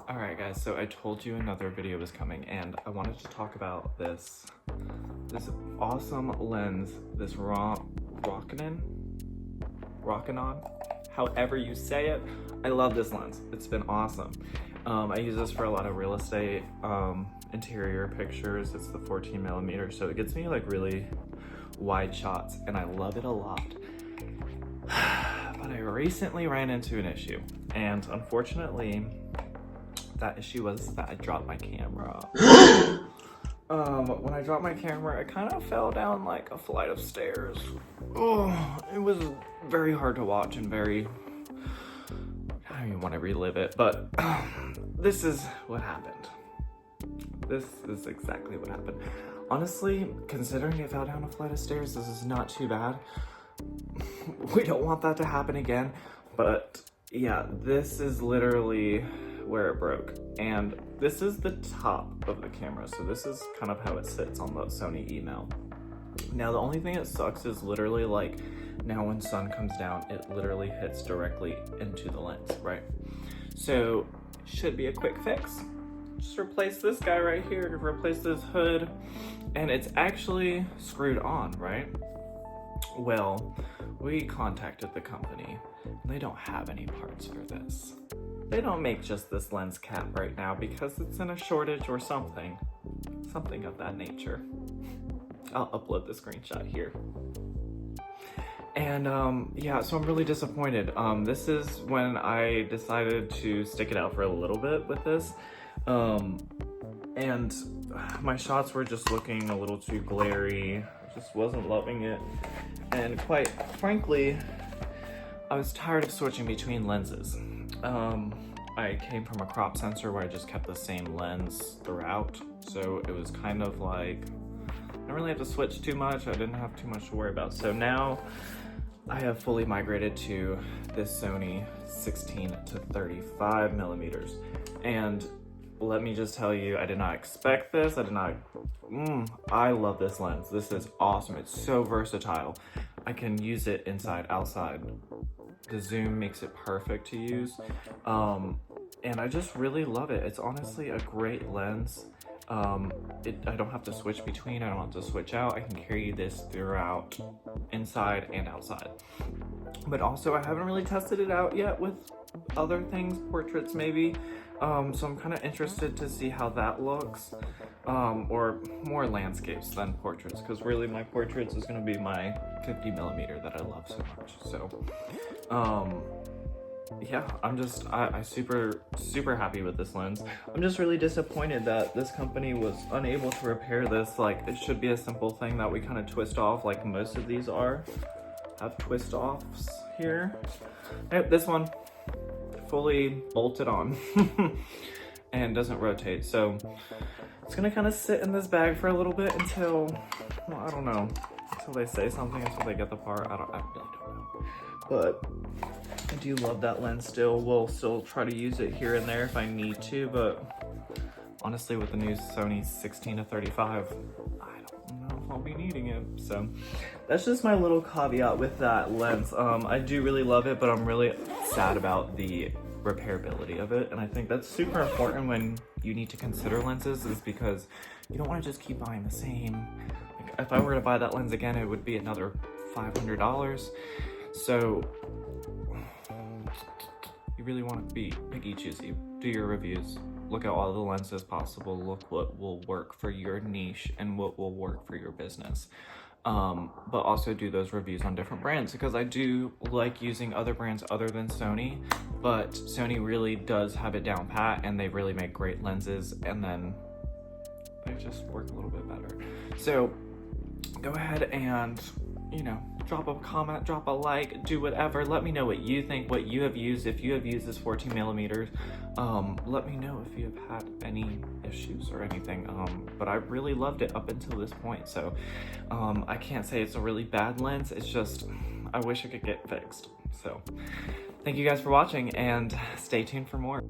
Alright guys, so I told you another video was coming and I wanted to talk about this awesome lens, this Rokinon, however you say it. I love this lens. It's been awesome. I use this for a lot of real estate, interior pictures. It's the 14mm, so it gets me like really wide shots and I love it a lot. But I recently ran into an issue, and unfortunately that issue was that I dropped my camera. When I dropped my camera, it kind of fell down like a flight of stairs. Oh, it was very hard to watch and very, I don't even want to relive it, but this is what happened. This is exactly what happened. Honestly, considering it fell down a flight of stairs, this is not too bad. We don't want that to happen again, but yeah, this is literally where it broke, and this is the top of the camera, so this is kind of how it sits on the Sony email. Now the only thing that sucks is literally like now when sun comes down, it literally hits directly into the lens, right? So should be a quick fix. Just replace this guy right here, to replace this hood, and it's actually screwed on, right? Well, we contacted the company and they don't have any parts for this. They don't make just this lens cap right now because it's in a shortage or something of that nature. I'll upload the screenshot here. And yeah, so I'm really disappointed. This is when I decided to stick it out for a little bit with this. And my shots were just looking a little too glary. I just wasn't loving it. And quite frankly, I was tired of switching between lenses. I came from a crop sensor where I just kept the same lens throughout. So it was kind of like, I didn't really have to switch too much. I didn't have too much to worry about. So now I have fully migrated to this Sony 16 to 35 millimeters. And let me just tell you, I did not expect this. I love this lens. This is awesome. It's so versatile. I can use it inside, outside. The zoom makes it perfect to use. And I just really love it. It's honestly a great lens. I don't have to switch between, I don't have to switch out. I can carry this throughout, inside and outside. But also I haven't really tested it out yet with other things, portraits maybe. So I'm kind of interested to see how that looks, or more landscapes than portraits, because really my portraits is going to be my 50mm that I love so much. So yeah, I'm super happy with this lens. I'm just really disappointed that this company was unable to repair this. Like, it should be a simple thing that we kind of twist off, like most of these have twist offs here. Nope, this one fully bolted on and doesn't rotate, so it's gonna kind of sit in this bag for a little bit until, well, I don't know, until they say something, until they get the part. I really don't know, but I do love that lens still. We'll still try to use it here and there if I need to, but honestly with the new Sony 16 to 35, I don't know if I'll be needing it. So that's just my little caveat with that lens. I do really love it, but I'm really sad about the repairability of it, and I think that's super important when you need to consider lenses, is because you don't want to just keep buying the same. Like, if I were to buy that lens again, it would be another $500. So you really want to be picky choosy. Do your reviews, look at all the lenses possible, look what will work for your niche and what will work for your business. But also do those reviews on different brands, because I do like using other brands other than Sony, but Sony really does have it down pat, and they really make great lenses, and then they just work a little bit better. So go ahead and, you know, drop a comment, drop a like, do whatever. Let me know what you think, what you have used. If you have used this 14mm, let me know if you have had any issues or anything. But I really loved it up until this point. So I can't say it's a really bad lens. It's just, I wish it could get fixed. So thank you guys for watching, and stay tuned for more.